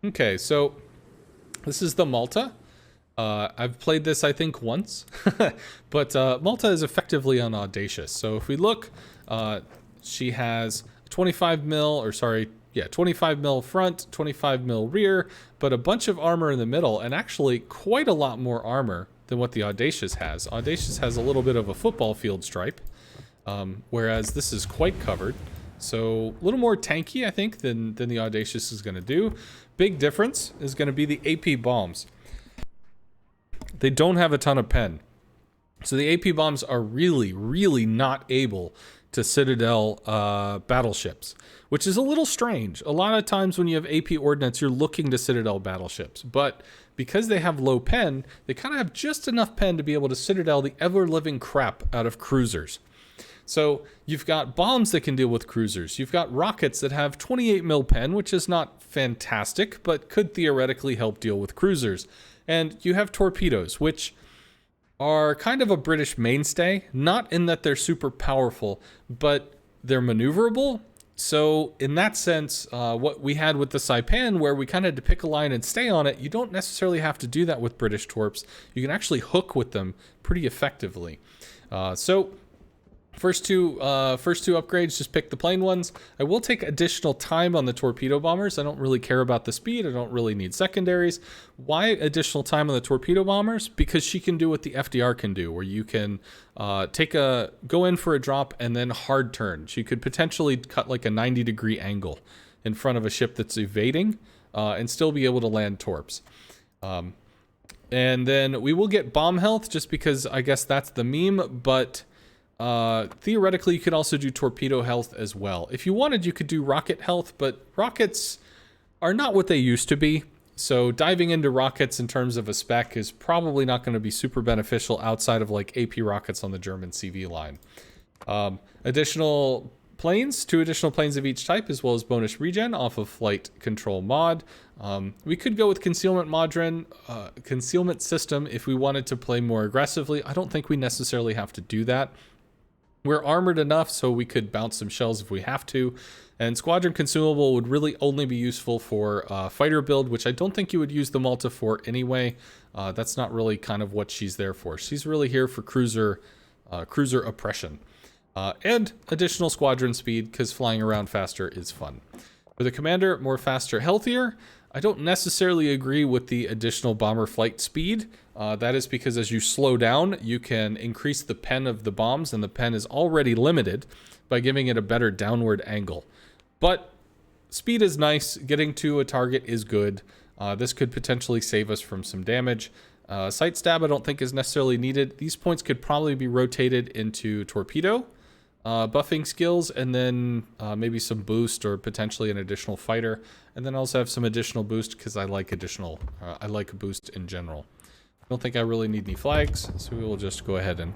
Okay, so this is the Malta. I've played this, I think, once, but Malta is effectively an Audacious. So if we look, she has 25 mil, or sorry, yeah, 25 mil front, 25 mil rear, but a bunch of armor in the middle, and actually quite a lot more armor than what the Audacious has. Audacious has a little bit of a football field stripe, whereas this is quite covered. So a little more tanky, I think, than the Audacious is going to do. Big difference is going to be the AP bombs. They don't have a ton of pen. So the AP bombs are really, really not able to Citadel battleships, which is a little strange. A lot of times when you have AP ordnance, you're looking to Citadel battleships. But because they have low pen, they kind of have just enough pen to be able to Citadel the ever-living crap out of cruisers. So you've got bombs that can deal with cruisers. You've got rockets that have 28 mil pen, which is not fantastic, but could theoretically help deal with cruisers. And you have torpedoes, which are kind of a British mainstay, not in that they're super powerful, but they're maneuverable. So in that sense, what we had with the Saipan, where we kind of had to pick a line and stay on it, you don't necessarily have to do that with British torps. You can actually hook with them pretty effectively. So first two upgrades, just pick the plain ones. I will take additional time on the torpedo bombers. I don't really care about the speed. I don't really need secondaries. Why additional time on the torpedo bombers? Because she can do what the FDR can do, where you can go in for a drop and then hard turn. She could potentially cut like a 90-degree angle in front of a ship that's evading and still be able to land torps. And then we will get bomb health just because I guess that's the meme, but theoretically, you could also do torpedo health as well. If you wanted, you could do rocket health, but rockets are not what they used to be. So diving into rockets in terms of a spec is probably not going to be super beneficial outside of like AP rockets on the German CV line. Additional planes, 2 additional planes of each type, as well as bonus regen off of flight control mod. We could go with concealment system if we wanted to play more aggressively. I don't think we necessarily have to do that. We're armored enough so we could bounce some shells if we have to. And Squadron Consumable would really only be useful for fighter build, which I don't think you would use the Malta for anyway. That's not really kind of what she's there for. She's really here for cruiser oppression. And additional squadron speed, because flying around faster is fun. For the commander, more faster, healthier. I don't necessarily agree with the additional bomber flight speed. That is because as you slow down, you can increase the pen of the bombs, and the pen is already limited by giving it a better downward angle. But speed is nice. Getting to a target is good. This could potentially save us from some damage. Sight stab I don't think is necessarily needed. These points could probably be rotated into torpedo, buffing skills, and then maybe some boost or potentially an additional fighter. And then also have some additional boost because I like I like a boost in general. I don't think I really need any flags, so we will just go ahead and